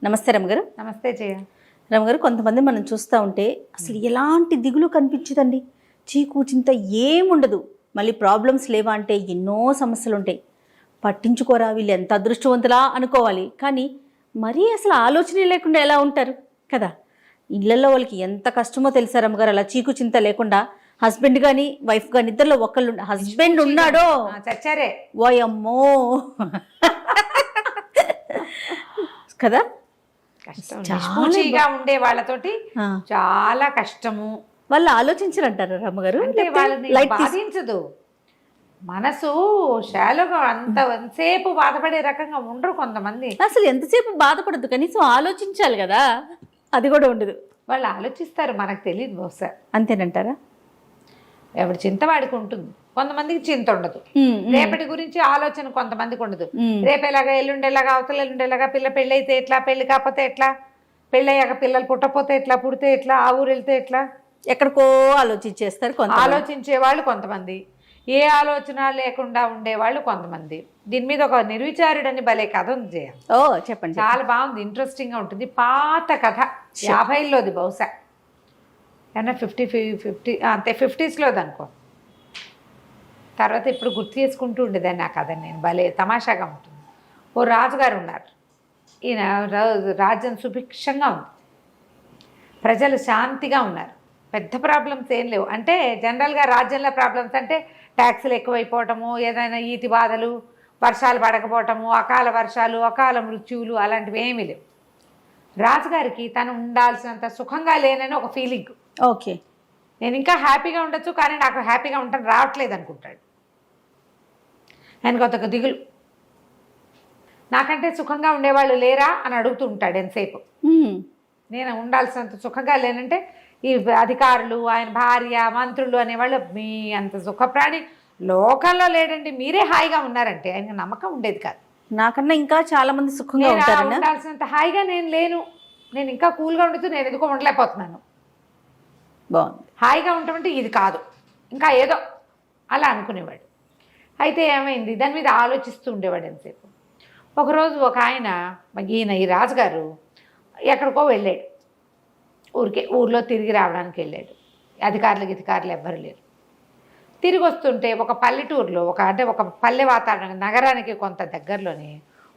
నమస్తే రమగారు. నమస్తే జయ. రమగారు, కొంతమంది మనం చూస్తూ ఉంటే అసలు ఎలాంటి దిగులు కనిపించదండి, చీకు చింత ఏముండదు, మళ్ళీ ప్రాబ్లమ్స్ లేవా అంటే ఎన్నో సమస్యలు ఉంటాయి. పట్టించుకోరా వీళ్ళు ఎంత అదృష్టవంతులా అనుకోవాలి, కానీ మరీ అసలు ఆలోచన లేకుండా ఎలా ఉంటారు కదా. ఇళ్లలో వాళ్ళకి ఎంత కష్టమో తెలుసా రమగారు, అలా చీకు చింత లేకుండా. హస్బెండ్ కానీ వైఫ్ కానీ ఇద్దరిలో ఒకళ్ళు, హస్బెండ్ ఉన్నాడో చచ్చారే ఓయమ్మో కదా. నిష్పూచిగా ఉండే వాళ్ళతోటి చాలా కష్టము. వాళ్ళు ఆలోచించరంటారు రమ్మగారు, అంటే వాళ్ళని బాధించదు మనసు. శాలోగా ఎంతసేపు బాధపడే రకంగా ఉండరు కొంతమంది. అసలు ఎంతసేపు బాధపడద్దు, కనీసం ఆలోచించాలి కదా, అది కూడా ఉండదు. వాళ్ళు ఆలోచిస్తారు, మనకు తెలియదు బహుశా. అంతేనంటారా? ఎవరి చింత వాడికి ఉంటుంది, కొంతమందికి చింత ఉండదు. రేపటి గురించి ఆలోచన కొంతమందికి ఉండదు. రేపు ఎలాగా, ఎల్లుండేలాగా, అవతల ఎల్లుండేలాగా, పిల్ల పెళ్ళి అయితే ఎట్లా, పెళ్లి కాకపోతే ఎట్లా, పెళ్ళయ్యాక పిల్లలు పుట్టపోతే ఎట్లా, పుడితే ఎట్లా, ఆ ఊరు వెళ్తే ఎట్లా, ఎక్కడికో ఆలోచించేస్తారు. ఆలోచించే వాళ్ళు కొంతమంది, ఏ ఆలోచన లేకుండా ఉండేవాళ్ళు కొంతమంది. దీని మీద ఒక నిర్విచారుడని భలే కథ ఉంది జయ. ఓ చెప్పండి. చాలా బాగుంది, ఇంట్రెస్టింగ్గా ఉంటుంది. పాత కథ, 50లోది బహుశా, ఏమన్నా 50 అంతే, 50స్లోది అనుకో. తర్వాత ఇప్పుడు గుర్తు చేసుకుంటూ ఉండేదాన్ని ఆ కథ నేను, భలే తమాషాగా ఉంటుంది. ఓ రాజుగారు ఉన్నారు. ఈయన రాజ్యం సుభిక్షంగా ఉంది, ప్రజలు శాంతిగా ఉన్నారు, పెద్ద ప్రాబ్లమ్స్ ఏం లేవు. అంటే జనరల్గా రాజ్యంలో ప్రాబ్లమ్స్ అంటే ట్యాక్సులు ఎక్కువైపోవటము, ఏదైనా ఈతి బాధలు, వర్షాలు పడకపోవటము, అకాల వర్షాలు, అకాల మృత్యువులు, అలాంటివి ఏమీ లేవు. రాజుగారికి తను ఉండాల్సినంత సుఖంగా లేనని ఒక ఫీలింగ్. ఓకే, నేను ఇంకా హ్యాపీగా ఉండొచ్చు, కానీ నాకు హ్యాపీగా ఉండటం రావట్లేదు అనుకుంటాడు. ఆయనకు ఒక దిగులు, నాకంటే సుఖంగా ఉండేవాళ్ళు లేరా అని అడుగుతూ ఉంటాడు ఎంతసేపు. నేను ఉండాల్సినంత సుఖంగా లేనంటే ఈ అధికారులు, ఆయన భార్య, మంత్రులు అనేవాళ్ళు మీ అంత సుఖప్రాణి లోకంలో లేడండి, మీరే హాయిగా ఉన్నారంటే ఆయన నమ్మకం ఉండేది కాదు. నాకన్నా ఇంకా చాలా మంది సుఖంగా ఉంటారు. ఉండాల్సినంత హాయిగా నేను లేను, నేను ఇంకా కూల్గా ఉండుతూ నేను ఎందుకో ఉండలేకపోతున్నాను. బాగుంది, హాయిగా ఉండటమంటే ఇది కాదు, ఇంకా ఏదో అలా అనుకునేవాడు. అయితే ఏమైంది, దాని మీద ఆలోచిస్తూ ఉండేవాడు ఎంతసేపు. ఒకరోజు ఒక ఆయన, ఈయన ఈ రాజుగారు ఎక్కడికో వెళ్ళాడు, ఊర్లో తిరిగి రావడానికి వెళ్ళాడు. అధికారులు ఎవ్వరు లేరు. తిరిగి వస్తుంటే ఒక పల్లెటూరులో ఒక పల్లె వాతావరణం, నగరానికి కొంత దగ్గరలోనే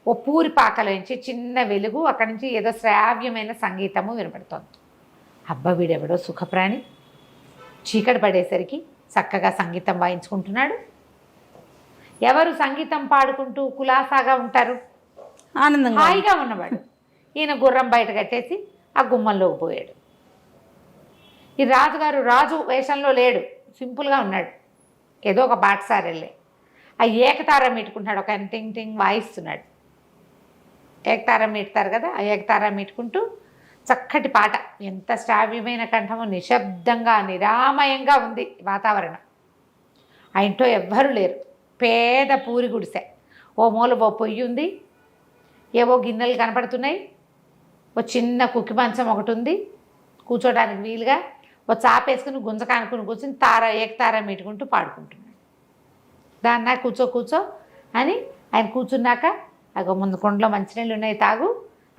ఓ పూరి పాకలోంచి చిన్న వెలుగు, అక్కడి నుంచి ఏదో శ్రావ్యమైన సంగీతము వినపడుతోంది. అబ్బా వీడెవడో సుఖప్రాణి, చీకటి పడేసరికి చక్కగా సంగీతం వాయించుకుంటున్నాడు. ఎవరు సంగీతం పాడుకుంటూ కులాసాగా ఉంటారు, ఆనందంగా హాయిగా ఉన్నవాడు. ఈయన గుర్రం బయట కట్టేసి ఆ గుమ్మంలోకి పోయాడు. ఈ రాజుగారు రాజు వేషంలో లేడు, సింపుల్గా ఉన్నాడు. ఏదో ఒక బాటసారి వెళ్ళే ఆ ఏకతారం మీటుకుంటున్నాడు. ఒక ఆయన టింగ్ టింగ్ వాయిస్తున్నాడు. ఏకతారం మీటుతారు కదా, ఆ ఏకతారం మీటుకుంటూ చక్కటి పాట, ఎంత శ్రావ్యమైన కంఠము, నిశ్శబ్దంగా నిరామయంగా ఉంది వాతావరణం. ఆ ఇంట్లో ఎవ్వరూ లేరు, పేద పూరి గుడిసె. ఓ మూల ఓ పొయ్యి ఉంది, ఏవో గిన్నెలు కనపడుతున్నాయి, ఓ చిన్న కుక్కి మంచం ఒకటి ఉంది కూర్చోడానికి వీలుగా, ఓ చాపేసుకుని గుంజకానుకుని కూర్చుని ఏకతార మీటుకుంటూ పాడుకుంటున్నాడు. దాన్నా కూర్చో అని ఆయన కూర్చున్నాక, అగో ముందు కొండలో మంచినీళ్ళు ఉన్నాయి తాగు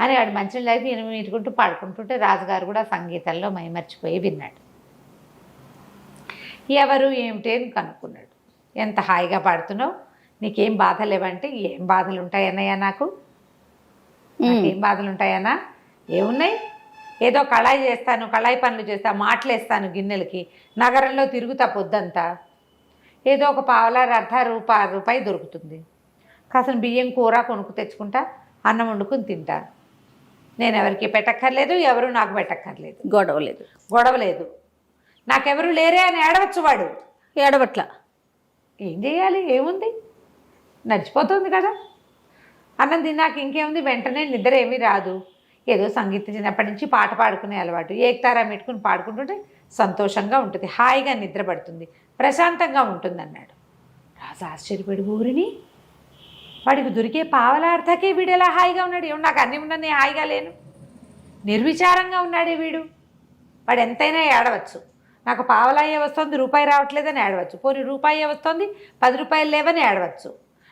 అని వాడు మంచినీళ్ళు తాగి ఈయన మీటుకుంటూ పాడుకుంటుంటే రాజుగారు కూడా సంగీతంలో మైమర్చిపోయి విన్నాడు. ఎవరు ఏమిటి అని కనుక్కున్నాడు. ఎంత హాయిగా పాడుతున్నావు, నీకేం బాధ లేవంటే, ఏం బాధలు ఉంటాయన్నయ్యా, నాకేం బాధలు ఉంటాయన్నా, ఏమున్నాయి, ఏదో కళాయి చేస్తాను, కళాయి పనులు చేస్తాను, మాటలేస్తాను గిన్నెలకి, నగరంలో తిరుగుతా పొద్దంతా, ఏదో ఒక పావలా అర్ధ రూపాయి దొరుకుతుంది, కాసిన బియ్యం కూర కొనుక్కు తెచ్చుకుంటా, అన్నం వండుకుని తింటాను. నేను ఎవరికి పెట్టక్కర్లేదు, ఎవరు నాకు పెట్టక్కర్లేదు, గొడవ లేదు, నాకెవరు లేరే అని ఏడవచ్చు. వాడు ఏడవట్ల, ఏం చేయాలి, ఏముంది, నడిచిపోతుంది కదా. అన్నం తిన్నాక ఇంకేముంది, వెంటనే నిద్ర ఏమీ రాదు. ఏదో సంగీతం చిన్నప్పటి నుంచి పాట పాడుకునే అలవాటు, ఏకతారా పెట్టుకుని పాడుకుంటుంటే సంతోషంగా ఉంటుంది, హాయిగా నిద్ర పడుతుంది, ప్రశాంతంగా ఉంటుంది అన్నాడు. రాజు ఆశ్చర్యపడి ఊరిని, వాడికి దొరికే పావలార్థకే వీడు ఎలా హాయిగా ఉన్నాడు, ఏమో నాకు అన్నీ ఉన్నా నేను హాయిగా లేను, నిర్విచారంగా ఉన్నాడే వీడు. వాడు ఎంతైనా ఏడవచ్చు, నాకు పావలాయే వస్తుంది రూపాయి రావట్లేదని ఏడవచ్చు, పోనీ రూపాయే వస్తుంది 10 రూపాయలు లేవని ఏడవచ్చు,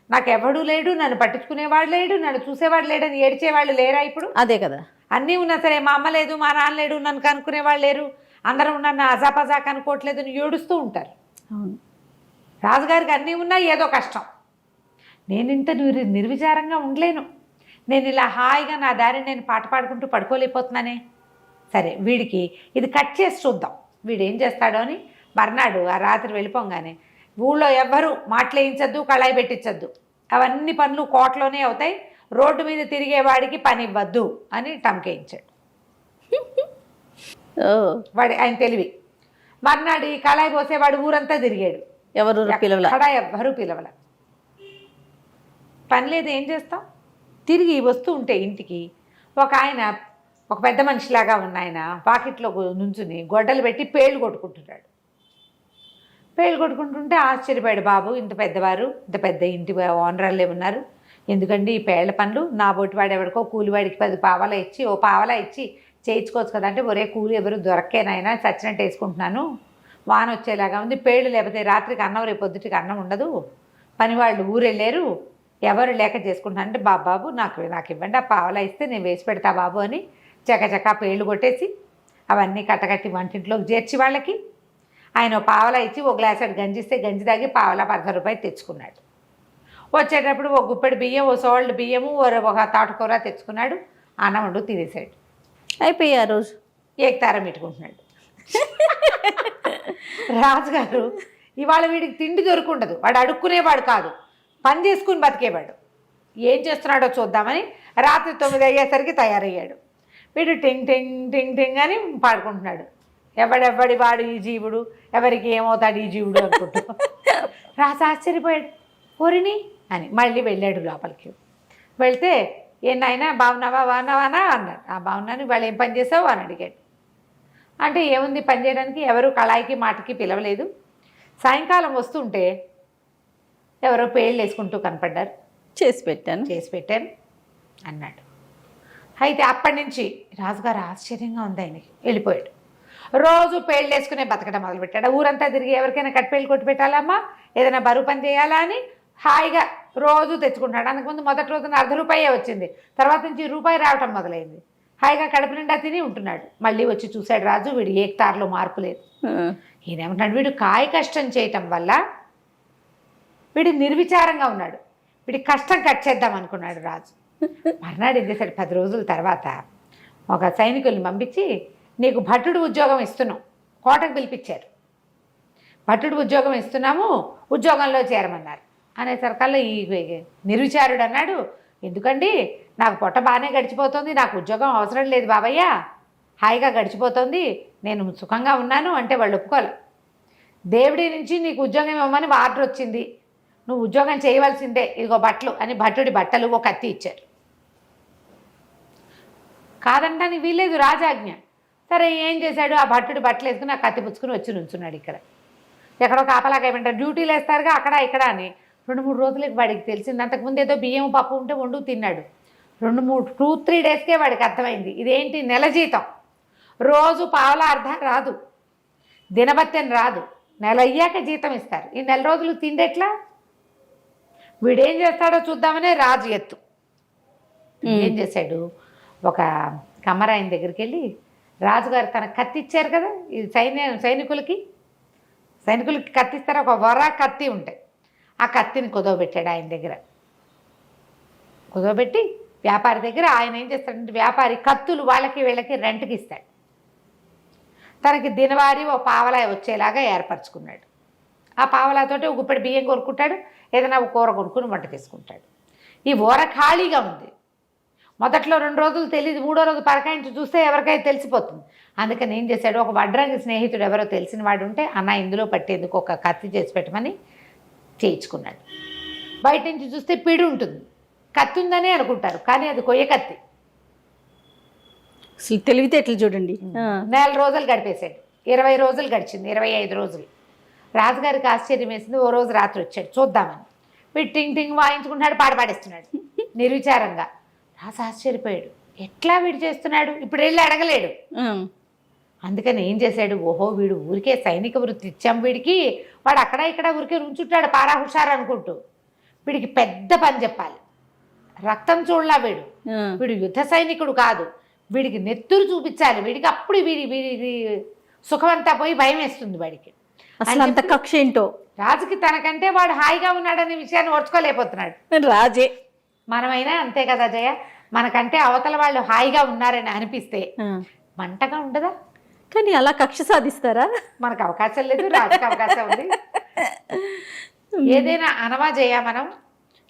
నాకు ఎవడూ లేడు, నన్ను పట్టించుకునేవాడు లేడు, నన్ను చూసేవాడు లేడని ఏడ్చేవాళ్ళు లేరా ఇప్పుడు? అదే కదా. అన్నీ ఉన్నా సరే మా అమ్మ లేదు, మా నాన్న లేడు, నన్ను కనుక్కునేవాళ్ళు లేరు, అందరూ నన్ను అజాపజా కనుక్కోవట్లేదు అని ఏడుస్తూ ఉంటారు. అవును. రాజుగారికి అన్నీ ఉన్నా ఏదో కష్టం. నేను ఇంత నిర్విచారంగా ఉండలేను, నేను ఇలా హాయిగా నా దారిని నేను పాట పాడుకుంటూ పడుకోలేకపోతున్నానే. సరే వీడికి ఇది కట్ చేసి చూద్దాం, వీడు ఏం చేస్తాడో అని. మర్నాడు ఆ రాత్రి వెళ్ళిపోగానే ఊళ్ళో ఎవ్వరూ మాటలేయించద్దు, కళాయి పెట్టించద్దు, అవన్నీ పనులు కోటలోనే అవుతాయి, రోడ్డు మీద తిరిగేవాడికి పని ఇవ్వద్దు అని టంకేయించాడు. వాడి ఆయన తెలివి. మర్నాడు ఈ కళాయి పోసేవాడు ఊరంతా తిరిగాడు, ఎవరు పిలవల, ఎవ్వరూ పిలవల. పని లేదు, ఏం చేస్తాం? తిరిగి వస్తూ ఉంటే ఇంటికి ఒక ఆయన, ఒక పెద్ద మనిషిలాగా ఉన్న ఆయన పాకెట్లో నుంచుని గొడ్డలు పెట్టి పేళ్ళు కొట్టుకుంటున్నాడు. పేళ్ళు కొట్టుకుంటుంటే ఆశ్చర్యపోయాడు. బాబు, ఇంత పెద్దవారు, ఇంత పెద్ద ఇంటి ఓనర్లే ఉన్నారు, ఎందుకండి ఈ పేళ్ల పనులు? నా బొట్టివాడు ఎవరికో కూలివాడికి 10 పావలా ఇచ్చి, ఓ పావలా ఇచ్చి చేయించుకోవచ్చు కదంటే, ఒరే కూలి ఎవరు దొరక్కేనైనా చచ్చినట్టు వేసుకుంటున్నాను, వాన వచ్చేలాగా ఉంది, పేళ్ళు లేకపోతే రాత్రికి అన్నం, రేపు పొద్దుటికి అన్నం ఉండదు, పనివాళ్ళు ఊరెళ్ళారు, ఎవరు లేక చేసుకుంటున్నాను అంటే, బాబు నాకు ఇవ్వండి, ఆ పావలా ఇస్తే నేను వేసి పెడతా బాబు అని చకచకా పేళ్ళు కొట్టేసి అవన్నీ కట్టకట్టి వంటింట్లోకి చేర్చి వాళ్ళకి ఆయన పావలా ఇచ్చి ఒక గ్లాస్ గంజిస్తే గంజి తాగి పావలా 10 రూపాయలు తెచ్చుకున్నాడు. వచ్చేటప్పుడు ఒక గుప్పెడు బియ్యం, ఓ సోల్డ్ బియ్యము, ఒక తాటుకూర తెచ్చుకున్నాడు. అన్నం వండు తినేసాడు. అయిపోయి ఆ రోజు ఏకతారం పెట్టుకుంటున్నాడు. రాజుగారు ఇవాళ వీడికి తిండి దొరుకుండదు, వాడు అడుక్కునేవాడు కాదు, పని చేసుకుని బతికేవాడు. ఏం చేస్తున్నాడో చూద్దామని రాత్రి 9 అయ్యేసరికి తయారయ్యాడు. వీడు టింగ్ టింగ్ టింగ్ టింగ్ అని పాడుకుంటున్నాడు. ఎవడెవ్వడి వాడు ఈ జీవుడు, ఎవరికి ఏమవుతాడు ఈ జీవుడు అనుకుంటూ. రాజు ఆశ్చర్యపోయాడు. ఓరిని అని మళ్ళీ వెళ్ళాడు లోపలికి. వెళ్తే నాయనా బాగున్నావా బాగున్నావానా అన్నాడు. ఆ బాగున్నాను, ఇవాళ ఏం పని చేసావు అని అడిగాడు. అంటే ఏముంది పని చేయడానికి, ఎవరు కళాయికి మాటకి పిలవలేదు, సాయంకాలం వస్తుంటే ఎవరో పేళ్ళు వేసుకుంటూ కనపడ్డారు, చేసి పెట్టాను అన్నాడు. అయితే అప్పటి నుంచి రాజుగారు ఆశ్చర్యంగా ఉంది ఆయనకి. వెళ్ళిపోయాడు. రోజు పేళ్ళు వేసుకునే బతకడం మొదలుపెట్టాడు. ఊరంతా తిరిగి ఎవరికైనా కట్టిపేళ్ళు కొట్టి పెట్టాలమ్మా, ఏదైనా బరువు పని చేయాలా అని హాయిగా రోజు తెచ్చుకుంటాడు. అందుకుముందు మొదటి రోజున ₹1 వచ్చింది, తర్వాత నుంచి రూపాయి రావటం మొదలైంది. హాయిగా కడుపు నిండా తిని ఉంటున్నాడు. మళ్ళీ వచ్చి చూశాడు రాజు, వీడు ఏకతారులో మార్పు లేదు. ఈయనేమంటున్నాడు, వీడు కాయ కష్టం చేయటం వల్ల వీడు నిర్విచారంగా ఉన్నాడు, వీడి కష్టం కట్ చేద్దాం అనుకున్నాడు రాజు. మర్నాడు ఏం చేశాడు, 10 రోజుల తర్వాత ఒక సైనికుల్ని పంపించి, నీకు భటుడు ఉద్యోగం ఇస్తున్నాం, కోటకు పిలిపించారు, భటుడు ఉద్యోగం ఇస్తున్నాము, ఉద్యోగంలో చేరమన్నారు. అనేసరికల్లా ఈ నిర్విచారుడు అన్నాడు, ఎందుకండి నాకు పొట్ట బాగానే గడిచిపోతుంది, నాకు ఉద్యోగం అవసరం లేదు బాబయ్య, హాయిగా గడిచిపోతుంది, నేను సుఖంగా ఉన్నాను అంటే వాళ్ళు ఒప్పుకోలే. దేవుడి నుంచి నీకు ఉద్యోగం ఇవ్వమని ఆర్డర్ వచ్చింది, నువ్వు ఉద్యోగం చేయవలసిందే, ఇదిగో బట్టలు అని భటుడి బట్టలు, ఒక కత్తి ఇచ్చారు. కాదంటాని వీలేదు, రాజాజ్ఞ. సరే ఏం చేశాడు, ఆ భట్టుడి బట్టలు వేసుకుని ఆ కత్తి పుచ్చుకుని వచ్చి నుంచున్నాడు. ఇక్కడ ఎక్కడో కాపలాగా ఏమంటారు, డ్యూటీలు వేస్తారుగా అక్కడ ఇక్కడ అని. 2-3 రోజులకి వాడికి తెలిసింది. అంతకుముందు ఏదో బియ్యం పప్పు ఉంటే వండు తిన్నాడు. 2-3 డేస్కే వాడికి అర్థమైంది, ఇదేంటి నెల జీతం, రోజు పావలా అర్ధం రాదు, దినబత్తెని రాదు, నెల అయ్యాక జీతం ఇస్తారు, ఈ నెల రోజులు తిండెట్లా? వీడేం చేస్తాడో చూద్దామనే రాజు ఎత్తు. ఏం చేశాడు, ఒక కమ్మరాయన దగ్గరికి వెళ్ళి, రాజుగారు తన కత్తి ఇచ్చారు కదా, ఇది సైనికులకి కత్తిస్తారు, ఒక వర కత్తి ఉంటాయి, ఆ కత్తిని కుదవబెట్టాడు ఆయన దగ్గర. కుదవబెట్టి వ్యాపారి దగ్గర ఆయన ఏం చేస్తాడంటే, వ్యాపారి కత్తులు వాళ్ళకి వీళ్ళకి రెంట్కి ఇస్తాడు. తనకి దినవారీ ఓ పావలా వచ్చేలాగా ఏర్పరచుకున్నాడు. ఆ పావలాతోటి ఒక గుప్పెడు బియ్యం కొనుక్కుంటాడు, ఏదైనా ఒక కూర కొనుక్కుని వంట తీసుకుంటాడు. ఈ ఊర ఖాళీగా ఉంది. మొదట్లో 2 రోజులు తెలియదు, 3వ రోజు పరకాయించి చూస్తే ఎవరికైనా తెలిసిపోతుంది. అందుకని ఏం చేశాడు, ఒక వడ్రంగి స్నేహితుడు ఎవరో తెలిసిన వాడు ఉంటే, అన్న ఇందులో పట్టేందుకు ఒక కత్తి చేసి పెట్టమని చేయించుకున్నాడు. బయట నుంచి చూస్తే పిడి ఉంటుంది, కత్తి ఉందనే అనుకుంటారు, కానీ అది కొయ్య కత్తి. తెలివితేటలు చూడండి. 4 రోజులు గడిపేశాడు. 20 రోజులు గడిచింది, 25 రోజులు. రాజుగారికి ఆశ్చర్యం వేసింది. ఓ రోజు రాత్రి వచ్చాడు చూద్దామని. వీడు టింగ్ టింగ్ వాయించుకుంటున్నాడు, పాట పాడేస్తున్నాడు నిర్విచారంగా. రాజు ఆశ్చర్యపోయాడు, ఎట్లా వీడు చేస్తున్నాడు, ఇప్పుడు వెళ్ళి అడగలేడు. అందుకని ఏం చేశాడు, ఓహో వీడు ఊరికే సైనిక వృత్తి ఇచ్చాం వీడికి, వాడు అక్కడ ఇక్కడ ఊరికే ఉంచుంటాడు పారా హుషారు అనుకుంటూ. వీడికి పెద్ద పని చెప్పాలి. రక్తం చూడలా వీడు యుద్ధ సైనికుడు కాదు, వీడికి నెత్తురు చూపించాలి. వీడికి అప్పుడు వీడి సుఖమంతా పోయి భయం వేస్తుంది వాడికి. అసలు అంత కక్ష ఏంటో రాజుకి తనకంటే వాడు హాయిగా ఉన్నాడనే విషయాన్ని ఓర్చుకోలేకపోతున్నాడు. రాజే మనమైనా అంతే కదా జయ, మనకంటే అవతల వాళ్ళు హాయిగా ఉన్నారని అనిపిస్తే మంటగా ఉండదా? కానీ అలా కక్ష సాధిస్తారా? మనకు అవకాశం లేదు, రాజుకి అవకాశం ఉంది. ఏదైనా అనవా జయ మనం,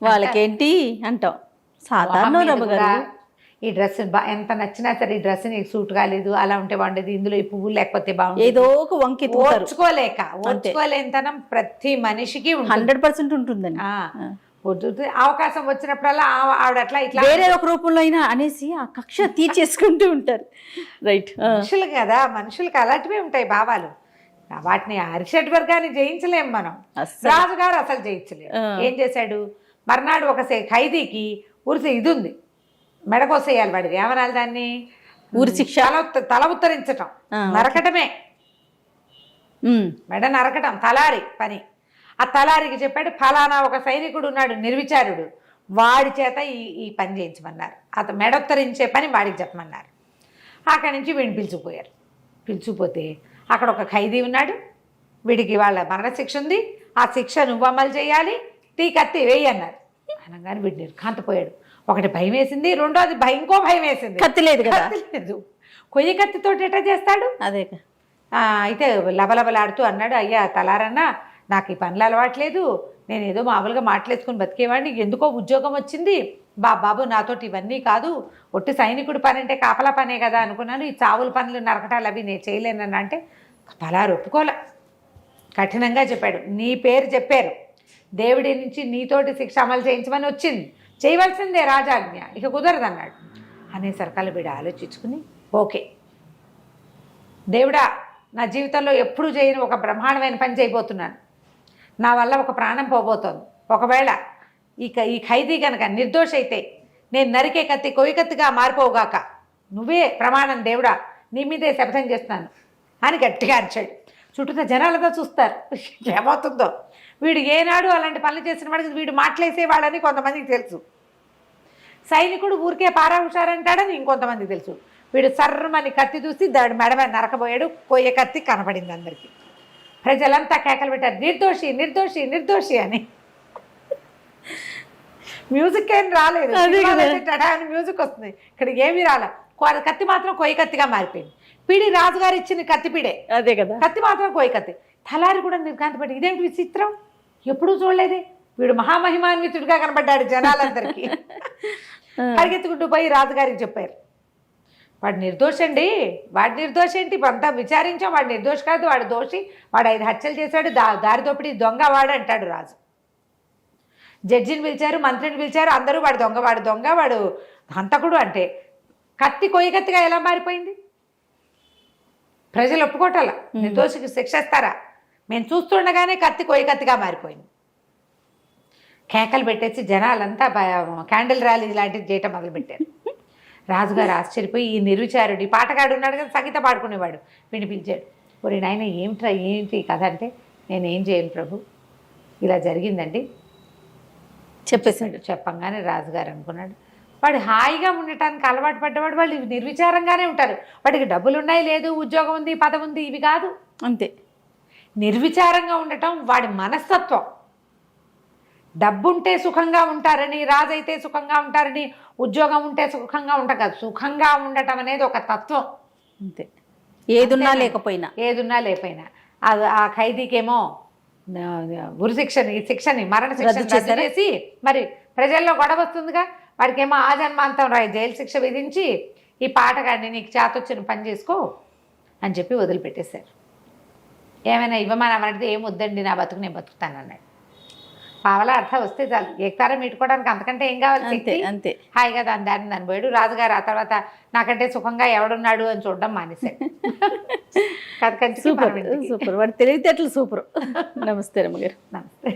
వాళ్ళకేంటి అంటాం సాధారణ రమ్మగారు. ఈ డ్రెస్ ఎంత నచ్చినా సరే ఈ డ్రెస్ నీకు సూట్ కాలేదు, అలా ఉంటే బాగుండేది, ఇందులో ఈ పువ్వులు లేకపోతే బాగుంది, ఏదో ఒక వంకి ఓర్చుకోలేనితనం ప్రతి మనిషికి 100% ఉంటుందండి. అవకాశం వచ్చినప్పుడల్లా ఆవిడ అట్లా ఇట్లా వేరే ఒక రూపంలో అయినా అనేసి ఆ కక్ష తీర్చేసుకుంటూ ఉంటారు. రైట్. మనుషులు కదా, మనుషులకు అలాంటివే ఉంటాయి భావాలు. వాటిని అరిషడ్ వర్గాన్ని జయించలేం మనం. రాజుగారు అసలు జయించలేము. ఏం చేశాడు, మర్నాడు ఒక ఖైదీకి ఉరిసి ఇది ఉంది, మెడకోసేయాలి వాడికి. ఏమనాలి దాన్ని? ఊరి శిక్ష. తల ఉత్తరించటం, నరకటమే. మెడ నరకటం తలారి పని. ఆ తలారికి చెప్పాడు, ఫలానా ఒక సైనికుడు ఉన్నాడు నిర్విచారుడు, వాడి చేత ఈ పని చేయించమన్నారు. అతను మెడొత్తరించే పని వాడికి చెప్పమన్నారు. అక్కడి నుంచి వీడిని పిలుచుకుపోయారు. పిలుచుకుపోతే అక్కడ ఒక ఖైదీ ఉన్నాడు, వీడికి వాళ్ళ మరణశిక్ష ఉంది, ఆ శిక్ష నువ్వు అమలు చేయాలి, కత్తి వేయి అన్నారు. అనగానే వీడు నిర్ఘాంతపోయాడు. ఒకటి భయం వేసింది, రెండోది ఇంకో భయం వేసింది. కత్తి లేదు కదా, లేదు. కొయ్య కత్తితో ఎట్లా చేస్తాడు? అదే. అయితే లబలబలాడుతూ అన్నాడు, అయ్యా తలారన్నా, నాకు ఈ పనులు అలవాట్లేదు, నేను ఏదో మామూలుగా మాటలేసుకుని బతికేవాడిని, ఎందుకో ఉద్యోగం వచ్చింది బాబు, నాతోటి ఇవన్నీ కాదు, ఒట్టి సైనికుడు పని అంటే కాపలా పనే కదా అనుకున్నాను, ఈ చావుల పనులు నరకటాలు అవి నేను చేయలేనని. అంటే తలారు ఒప్పుకోలే, కఠినంగా చెప్పాడు. నీ పేరు చెప్పారు, దేవుడి నుంచి నీతోటి శిక్ష అమలు చేయించమని వచ్చింది, చేయవలసిందే రాజాజ్ఞ, ఇక కుదరదన్నాడు. అనేసరికల్లా వీడు ఆలోచించుకుని, ఓకే దేవుడా, నా జీవితంలో ఎప్పుడూ చేయని ఒక బ్రహ్మాండమైన పని చేయబోతున్నాను, నా వల్ల ఒక ప్రాణం పోబోతోంది, ఒకవేళ ఈ ఖైదీ కనుక నిర్దోష అయితే నేను నరికే కత్తి కొయ్య కత్తిగా మారిపోవుగాక, నువ్వే ప్రమాణం దేవుడా, నీ మీదే శపథం చేస్తున్నాను అని గట్టిగా అరిచాడు. చుట్టూ జనాలతో చూస్తారు ఏమవుతుందో. వీడు ఏనాడు అలాంటి పనులు చేసిన వాడికి వీడు మాటలేసేవాడని కొంతమందికి తెలుసు, సైనికుడు ఊరికే పారా హుషారంటాడని ఇంకొంతమందికి తెలుసు. వీడు సర్రమని కత్తి చూసి దాడి మెడమే నరకబోయాడు. కొయ్య కత్తి కనపడింది అందరికీ. ప్రజలంతా కేకలు పెట్టారు, నిర్దోషి నిర్దోషి నిర్దోషి అని. మ్యూజిక్ ఏం రాలేదు, అని మ్యూజిక్ వస్తుంది, ఇక్కడ ఏమీ రాలే. కత్తి మాత్రం కొయ్య కత్తిగా మారిపోయింది. పిడి రాజుగారు ఇచ్చిన కత్తి పిడే, అదే కదా, కత్తి మాత్రం కొయ్య కత్తి. తలారి కూడా నిర్ఘాంతపడి, ఇదేంటి విచిత్రం, ఎప్పుడూ చూడలేదే, వీడు మహామహిమాన్వితుడిగా కనబడ్డాడు జనాలందరికీ. పరిగెత్తుకుంటూ పోయి రాజుగారికి చెప్పారు, వాడు నిర్దోషండి, వాడి నిర్దోష ఏంటి, అంతా విచారించాం, వాడు నిర్దోష కాదు, వాడు దోషి, వాడు 5 హత్యలు చేశాడు, దారి దోపిడి దొంగ వాడు అంటాడు రాజు. జడ్జిని పిలిచారు, మంత్రిని పిలిచారు, అందరూ వాడు దొంగ వాడు దొంగ వాడు హంతకుడు అంటే కత్తి కొయ్య కత్తిగా ఎలా మారిపోయింది? ప్రజలు ఒప్పుకోవటాల, నిర్దోషికి శిక్షిస్తారా? మేము చూస్తుండగానే కత్తి కొయ్య కత్తిగా మారిపోయింది. కేకలు పెట్టేసి జనాలంతా క్యాండిల్ ర్యాలీ లాంటిది చేయటం మొదలుపెట్టారు. రాజుగారు ఆశ్చర్యపోయి, ఈ నిర్విచారుడు, ఈ పాటగాడు ఉన్నాడు కదా సంగీత పాడుకునేవాడు, వీడిని పిలిచాడు. ఒరే నాయన ఏంటి కథ అంటే, నేనేం చేయను ప్రభు, ఇలా జరిగిందండి చెప్పేశాడు. చెప్పంగానే రాజుగారు అనుకున్నాడు, వాడు హాయిగా ఉండటానికి అలవాటు పడ్డవాడు, వాళ్ళు నిర్విచారంగానే ఉంటారు, వాడికి డబ్బులు ఉన్నాయి, లేదు ఉద్యోగం ఉంది, పదవి ఉంది, ఇవి కాదు, అంతే. నిర్విచారంగా ఉండటం వాడి మనస్తత్వం. డబ్బుంటే సుఖంగా ఉంటారని, రాజైతే సుఖంగా ఉంటారని, ఉద్యోగం ఉంటే సుఖంగా ఉంటాం కాదు, సుఖంగా ఉండటం అనేది ఒక తత్వం, అంతే. ఏదున్నా లేకపోయినా ఆ ఖైదీకేమో ఉరి శిక్షని మరణ శిక్ష చేసి, మరి ప్రజల్లో గొడవ వస్తుందిగా, వాడికేమో ఆజన్మాంతం జైలు శిక్ష విధించి, ఈ పాటగాడిని నీకు చేతొచ్చిన పని చేసుకో అని చెప్పి వదిలిపెట్టేశారు. ఏమైనా ఇవ్వమని ఏం వద్దండి, నా బతుకు నేను బతుకుతానన్నాడు. పావలా అర్థం వస్తే చాలు, ఏకతారా మీటుకోవడానికి అంతకంటే ఏం కావాలి, అంతే. హాయిగా దాన్ని పోయాడు. రాజుగారు ఆ తర్వాత నాకంటే సుఖంగా ఎవడున్నాడు అని చూడడం మానేశాడు. సూపర్, వాడు తెలివితేటలు సూపర్. నమస్తే రమ్మగారు. నమస్తే.